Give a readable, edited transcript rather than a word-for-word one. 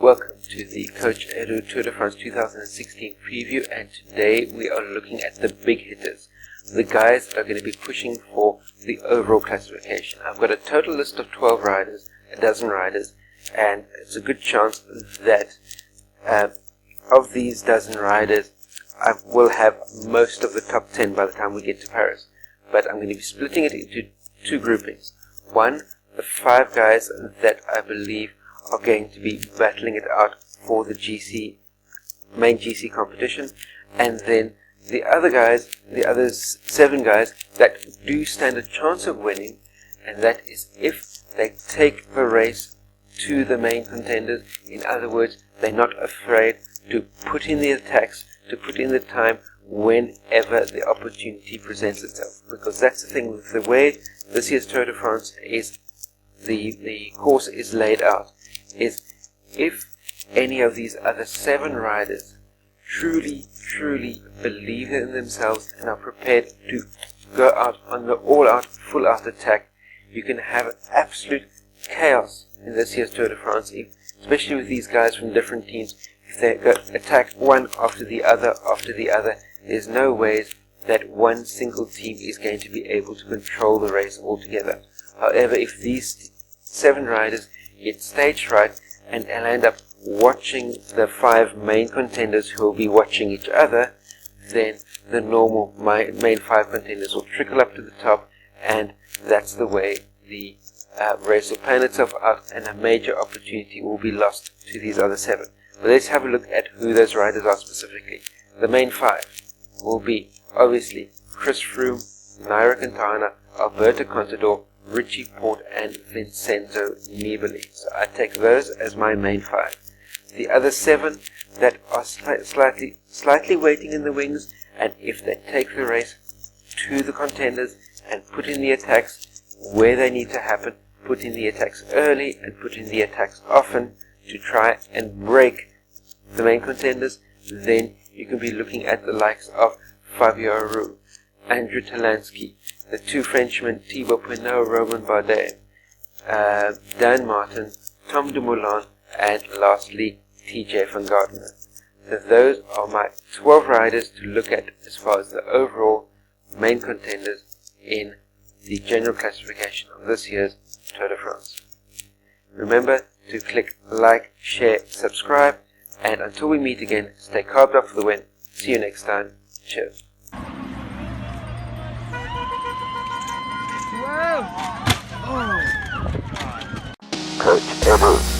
Welcome to the Coach Edu Tour de France 2016 preview, and today we are looking at the big hitters, the guys that are going to be pushing for the overall classification. I've got a total list of 12 riders, a dozen riders, and it's a good chance that of these dozen riders I will have most of the top 10 by the time we get to Paris. But I'm going to be splitting it into two groupings. One, the 5 guys that I believe are going to be battling it out for the main GC competition, and then the other guys, the other 7 guys that do stand a chance of winning, and that is if they take the race to the main contenders. In other words, they're not afraid to put in the attacks, to put in the time whenever the opportunity presents itself. Because that's the thing with the way this year's Tour de France is, the course is laid out, is if any of these other 7 riders truly believe in themselves and are prepared to go out on the all-out, full-out attack, you can have absolute chaos in this year's Tour de France, especially with these guys from different teams. If they go attack one after the other, there's no ways that one single team is going to be able to control the race altogether. However, if these 7 riders get staged right and end up watching the 5 main contenders who will be watching each other, then the normal main 5 contenders will trickle up to the top, and that's the way the race will plan itself out, and a major opportunity will be lost to these other 7. But let's have a look at who those riders are specifically. The main 5 will be obviously Chris Froome, Nairo Quintana, Alberto Contador, Richie Porte, and Vincenzo Nibali. So I take those as my main 5. The other 7 that are slightly waiting in the wings, and if they take the race to the contenders and put in the attacks where they need to happen, put in the attacks early and put in the attacks often to try and break the main contenders, then you can be looking at the likes of Fabio Aru, Andrew Talansky, the 2 Frenchmen, Thibaut Pinot, Romain Bardet, Dan Martin, Tom Dumoulin, and lastly TJ van Gardner. So those are my 12 riders to look at as far as the overall main contenders in the general classification of this year's Tour de France. Remember to click like, share, subscribe, and until we meet again, stay carved up for the win. See you next time. Cheers. Coach Edu.